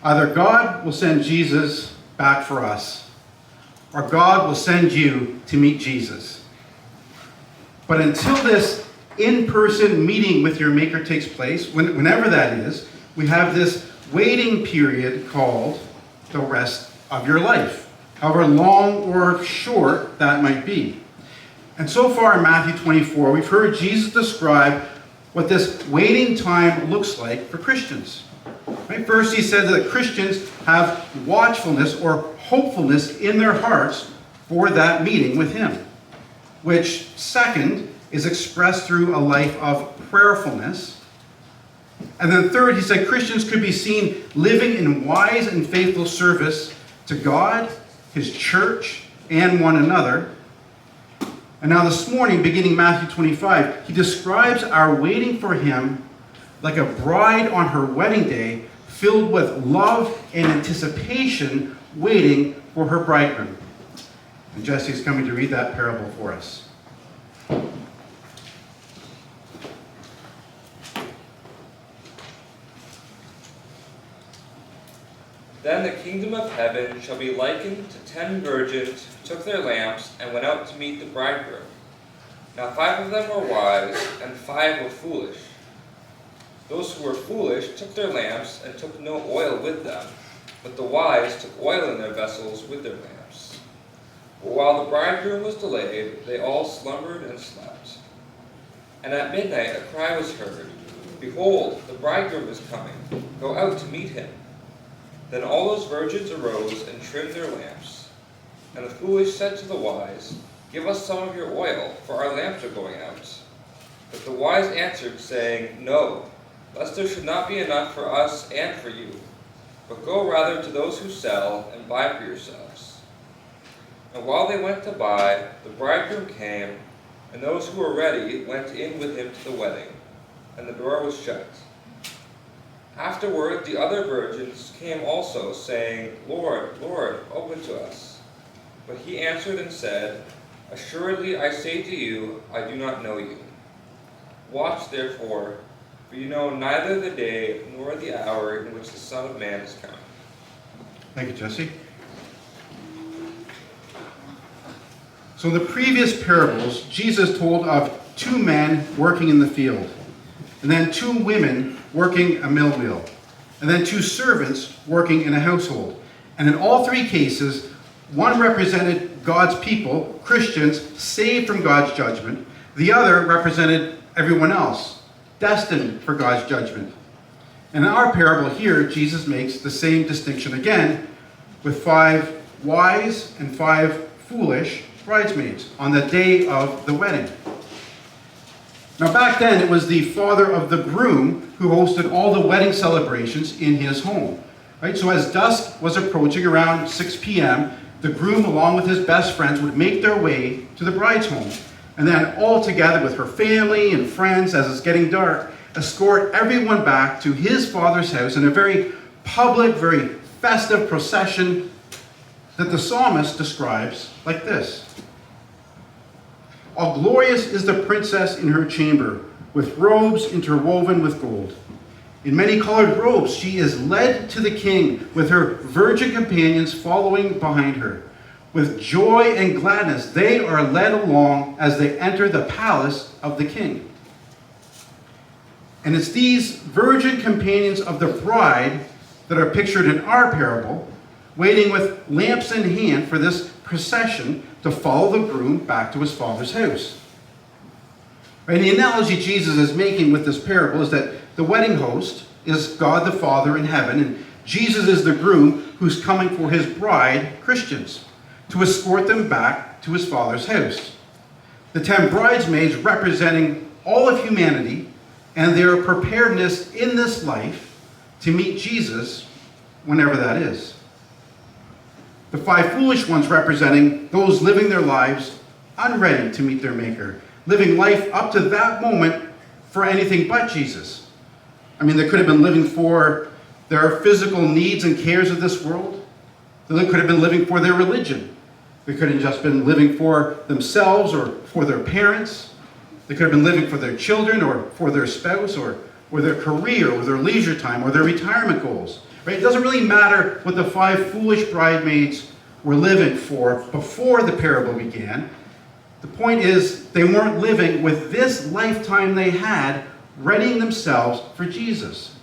Either God will send Jesus back for us, or God will send you to meet Jesus. But until this in-person meeting with your Maker takes place, whenever that is, we have this waiting period called the rest of your life, however long or short that might be. And so far in Matthew 24, we've heard Jesus describe what this waiting time looks like for Christians. Right? First, he said that Christians have watchfulness or hopefulness in their hearts for that meeting with him, which, second, is expressed through a life of prayerfulness. And then third, he said Christians could be seen living in wise and faithful service to God, his church, and one another. And now this morning, beginning Matthew 25, he describes our waiting for him like a bride on her wedding day, filled with love and anticipation, waiting for her bridegroom. And Jesse is coming to read that parable for us. Then the kingdom of heaven shall be likened to 10 virgins who took their lamps and went out to meet the bridegroom. Now 5 of them were wise, and 5 were foolish. Those who were foolish took their lamps and took no oil with them, but the wise took oil in their vessels with their lamps. But while the bridegroom was delayed, they all slumbered and slept. And at midnight a cry was heard, "Behold, the bridegroom is coming. Go out to meet him." Then all those virgins arose and trimmed their lamps. And the foolish said to the wise, "Give us some of your oil, for our lamps are going out." But the wise answered, saying, "No, lest there should not be enough for us and for you. But go rather to those who sell, and buy for yourselves." And while they went to buy, the bridegroom came, and those who were ready went in with him to the wedding, and the door was shut. Afterward the other virgins came also, saying, "Lord, Lord, open to us." But he answered and said, "Assuredly I say to you, I do not know you. Watch therefore, for you know neither the day nor the hour in which the Son of Man is coming." Thank you, Jesse. So in the previous parables, Jesus told of 2 men working in the field, and then 2 women working a mill wheel, and then 2 servants working in a household. And in all 3 cases, one represented God's people, Christians, saved from God's judgment. The other represented everyone else, destined for God's judgment. And in our parable here, Jesus makes the same distinction again, with 5 wise and 5 foolish bridesmaids on the day of the wedding. Now back then, it was the father of the groom who hosted all the wedding celebrations in his home. Right? So as dusk was approaching around 6 p.m., the groom, along with his best friends, would make their way to the bride's home. And then all together with her family and friends, as it's getting dark, escort everyone back to his father's house in a very public, very festive procession that the psalmist describes like this. "All glorious is the princess in her chamber, with robes interwoven with gold. In many-colored robes she is led to the king, with her virgin companions following behind her. With joy and gladness they are led along as they enter the palace of the king." And it's these virgin companions of the bride that are pictured in our parable, waiting with lamps in hand for this procession to follow the groom back to his father's house. And the analogy Jesus is making with this parable is that the wedding host is God the Father in heaven, and Jesus is the groom who's coming for his bride, Christians, to escort them back to his Father's house. The 10 bridesmaids representing all of humanity and their preparedness in this life to meet Jesus whenever that is. The 5 foolish ones representing those living their lives unready to meet their Maker, living life up to that moment for anything but Jesus. I mean, they could have been living for their physical needs and cares of this world. They could have been living for their religion. They could have just been living for themselves or for their parents. They could have been living for their children or for their spouse or their career or their leisure time or their retirement goals. Right? It doesn't really matter what the 5 foolish bridesmaids were living for before the parable began. The point is, they weren't living with this lifetime they had, readying themselves for Jesus.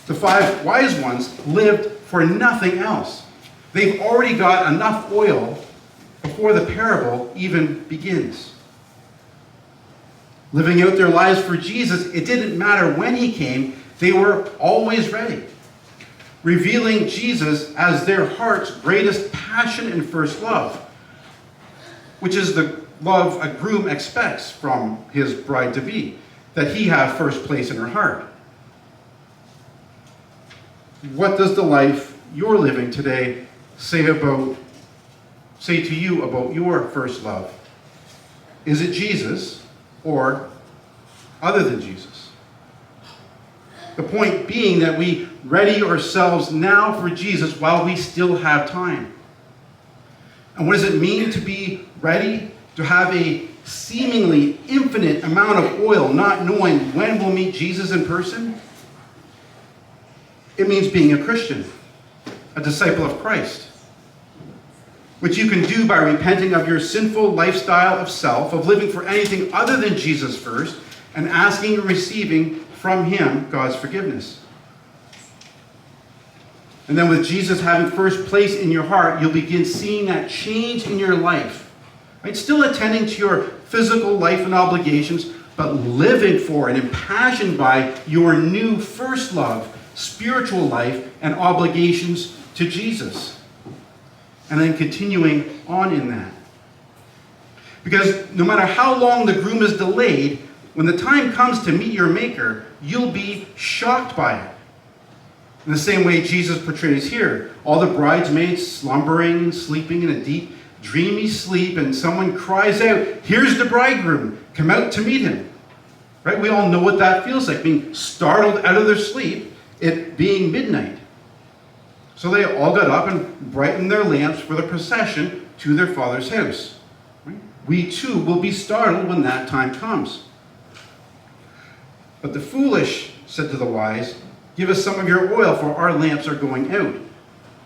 The 5 wise ones lived for nothing else. They've already got enough oil before the parable even begins. Living out their lives for Jesus, it didn't matter when he came, they were always ready. Revealing Jesus as their heart's greatest passion and first love, which is the love a groom expects from his bride-to-be, that he have first place in her heart. What does the life you're living today say to you about your first love? Is it Jesus or other than Jesus? The point being that we ready ourselves now for Jesus while we still have time. And what does it mean to be ready? To have a seemingly infinite amount of oil, not knowing when we'll meet Jesus in person? It means being a Christian, a disciple of Christ, which you can do by repenting of your sinful lifestyle of self, of living for anything other than Jesus first, and asking and receiving from him God's forgiveness. And then with Jesus having first place in your heart, you'll begin seeing that change in your life. Right? Still attending to your physical life and obligations, but living for and impassioned by your new first love, spiritual life, and obligations to Jesus. And then continuing on in that. Because no matter how long the groom is delayed, when the time comes to meet your Maker, you'll be shocked by it. In the same way Jesus portrays here, all the bridesmaids slumbering and sleeping in a deep, dreamy sleep, and someone cries out, "Here's the bridegroom, come out to meet him." Right? We all know what that feels like, being startled out of their sleep, it being midnight. So they all got up and brightened their lamps for the procession to their Father's house. Right? We too will be startled when that time comes. But the foolish said to the wise, "Give us some of your oil, for our lamps are going out."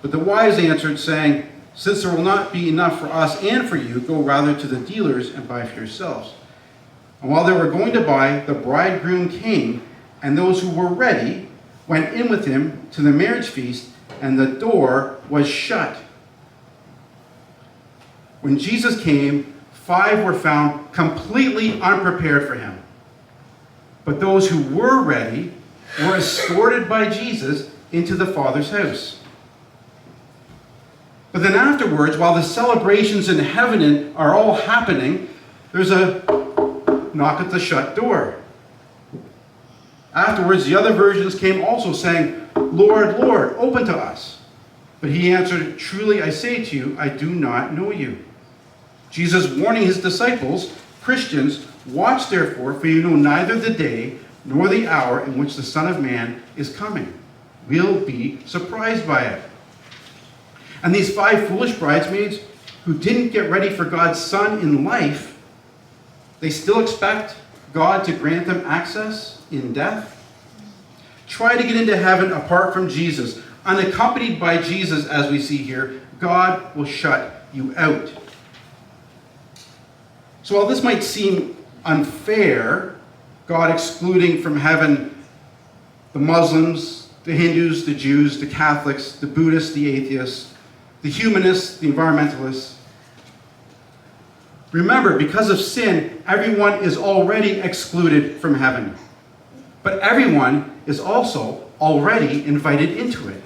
But the wise answered, saying, "Since there will not be enough for us and for you, go rather to the dealers and buy for yourselves." And while they were going to buy, the bridegroom came, and those who were ready went in with him to the marriage feast, and the door was shut. When Jesus came, 5 were found completely unprepared for him. But those who were ready were escorted by Jesus into the Father's house. But then afterwards, while the celebrations in heaven are all happening, there's a knock at the shut door. Afterwards, the other virgins came also saying, "Lord, Lord, open to us." But he answered, "Truly I say to you, I do not know you." Jesus warning his disciples, Christians, "Watch therefore, for you know neither the day nor the hour in which the Son of Man is coming." We'll be surprised by it. And these 5 foolish bridesmaids who didn't get ready for God's Son in life, they still expect God to grant them access in death? Try to get into heaven apart from Jesus, unaccompanied by Jesus, as we see here. God will shut you out. So while this might seem unfair, God excluding from heaven the Muslims, the Hindus, the Jews, the Catholics, the Buddhists, the atheists, the humanists, the environmentalists. Remember, because of sin, everyone is already excluded from heaven. But everyone is also already invited into it.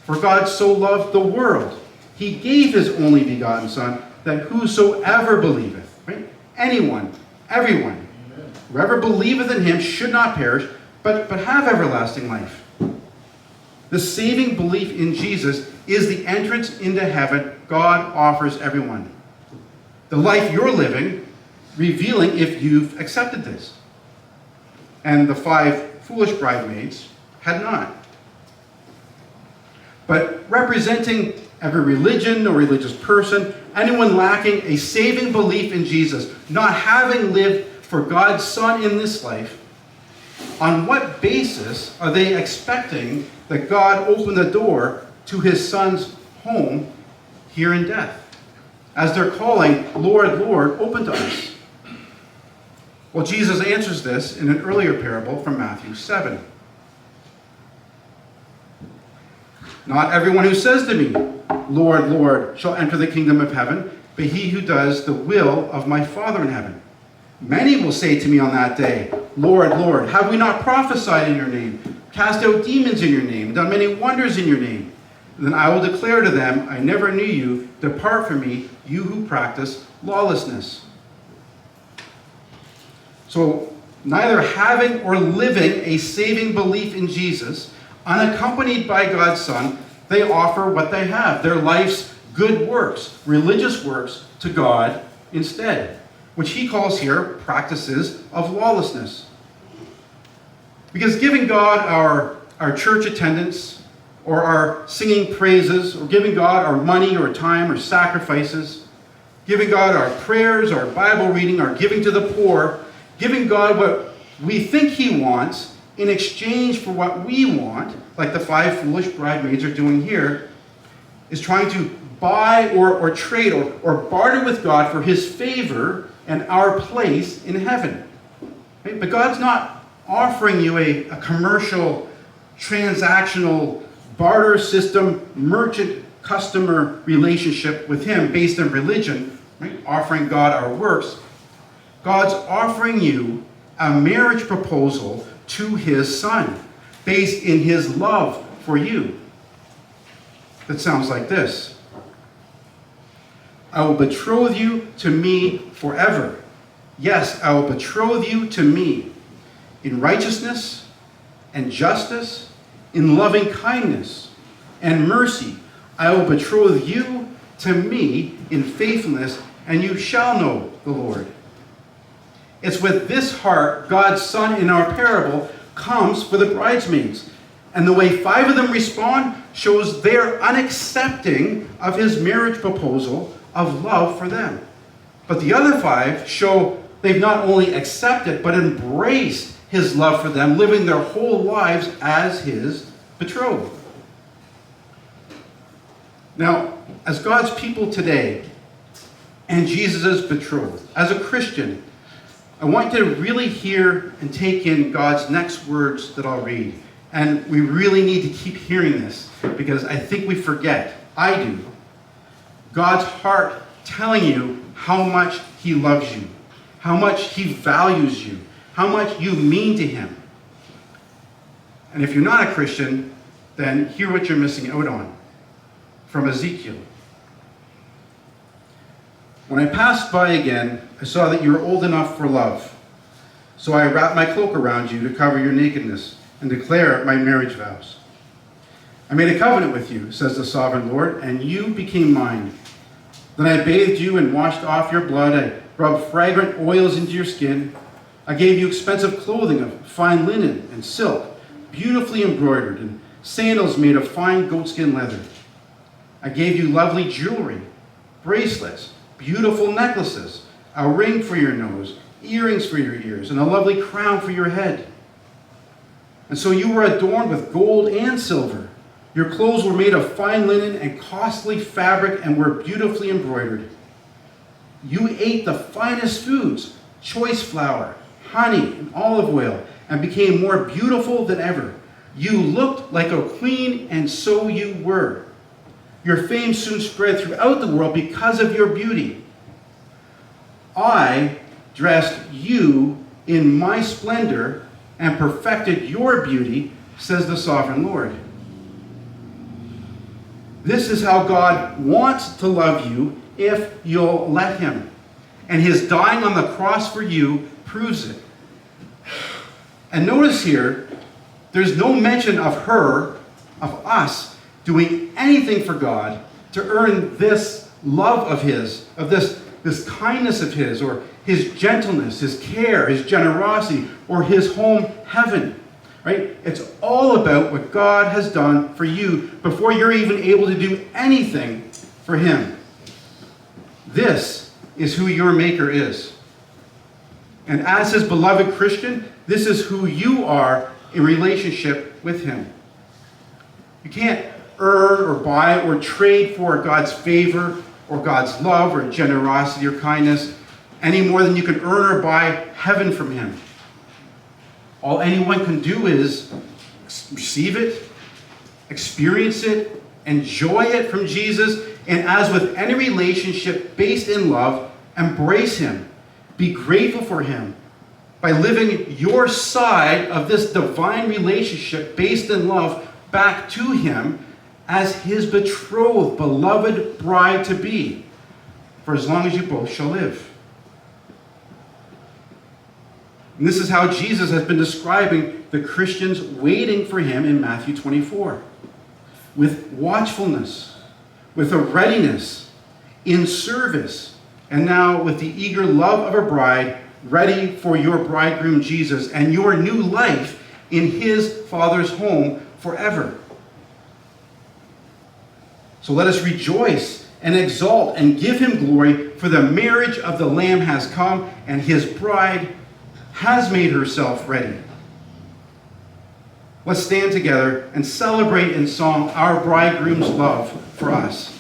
For God so loved the world, he gave his only begotten Son, that whosoever believeth, right? Anyone, everyone, whoever believeth in him should not perish, but have everlasting life. The saving belief in Jesus is the entrance into heaven God offers everyone. The life you're living, revealing if you've accepted this. And the 5 foolish bridesmaids had not. But representing every religion or religious person, anyone lacking a saving belief in Jesus, not having lived for God's Son in this life, on what basis are they expecting that God open the door to his son's home here in death? As they're calling, Lord, Lord, open to us. Well, Jesus answers this in an earlier parable from Matthew 7. Not everyone who says to me, Lord, Lord, shall enter the kingdom of heaven, but he who does the will of my Father in heaven. Many will say to me on that day, Lord, Lord, have we not prophesied in your name, cast out demons in your name, done many wonders in your name? Then I will declare to them, I never knew you. Depart from me, you who practice lawlessness. So, neither having or living a saving belief in Jesus, unaccompanied by God's Son, they offer what they have, their life's good works, religious works, to God instead, which he calls here practices of lawlessness. Because giving God our church attendance, or our singing praises, or giving God our money or time or sacrifices, giving God our prayers, our Bible reading, our giving to the poor, giving God what we think he wants in exchange for what we want, like the 5 foolish bridesmaids are doing here, is trying to buy or trade or barter with God for his favor and our place in heaven. Right? But God's not offering you a commercial, transactional, barter system, merchant customer relationship with him based on religion, right? Offering God our works. God's offering you a marriage proposal to his son based in his love for you. That sounds like this. I will betroth you to me forever. Yes, I will betroth you to me in righteousness and justice, in loving kindness and mercy. I will betroth you to me in faithfulness, and you shall know the Lord. It's with this heart God's Son in our parable comes for the bridesmaids. And the way 5 of them respond shows they're unaccepting of his marriage proposal of love for them. But the other 5 show they've not only accepted but embraced his love for them, living their whole lives as his betrothed. Now, as God's people today and Jesus' betrothed, as a Christian, I want you to really hear and take in God's next words that I'll read. And we really need to keep hearing this because I think we forget. I do. God's heart telling you how much he loves you, how much he values you, how much you mean to him. And if you're not a Christian, then hear what you're missing out on. From Ezekiel. When I passed by again, I saw that you were old enough for love. So I wrapped my cloak around you to cover your nakedness and declare my marriage vows. I made a covenant with you, says the sovereign Lord, and you became mine. Then I bathed you and washed off your blood. I rubbed fragrant oils into your skin. I gave you expensive clothing of fine linen and silk, beautifully embroidered, and sandals made of fine goatskin leather. I gave you lovely jewelry, bracelets, beautiful necklaces, a ring for your nose, earrings for your ears, and a lovely crown for your head. And so you were adorned with gold and silver. Your clothes were made of fine linen and costly fabric and were beautifully embroidered. You ate the finest foods, choice flour, honey, and olive oil, and became more beautiful than ever. You looked like a queen, and so you were. Your fame soon spread throughout the world because of your beauty. I dressed you in my splendor and perfected your beauty, says the sovereign Lord. This is how God wants to love you if you'll let him. And his dying on the cross for you proves it. And notice here, there's no mention of her, of us, doing anything for God to earn this love of his, of this kindness of his, or his gentleness, his care, his generosity, or his home heaven. Right? It's all about what God has done for you before you're even able to do anything for him. This is who your Maker is. And as his beloved Christian, This is who you are in relationship with him. You can't earn or buy or trade for God's favor or God's love or generosity or kindness any more than you can earn or buy heaven from him. All anyone can do is receive it, experience it, enjoy it from Jesus, and as with any relationship based in love, embrace him. Be grateful for him by living your side of this divine relationship based in love back to him as his betrothed, beloved bride to be, for as long as you both shall live. And this is how Jesus has been describing the Christians waiting for him in Matthew 24. With watchfulness, with a readiness, in service, and now with the eager love of a bride, ready for your bridegroom Jesus and your new life in his Father's home forever. So let us rejoice and exalt and give him glory, for the marriage of the Lamb has come, and his bride has made herself ready. Let's stand together and celebrate in song our bridegroom's love for us.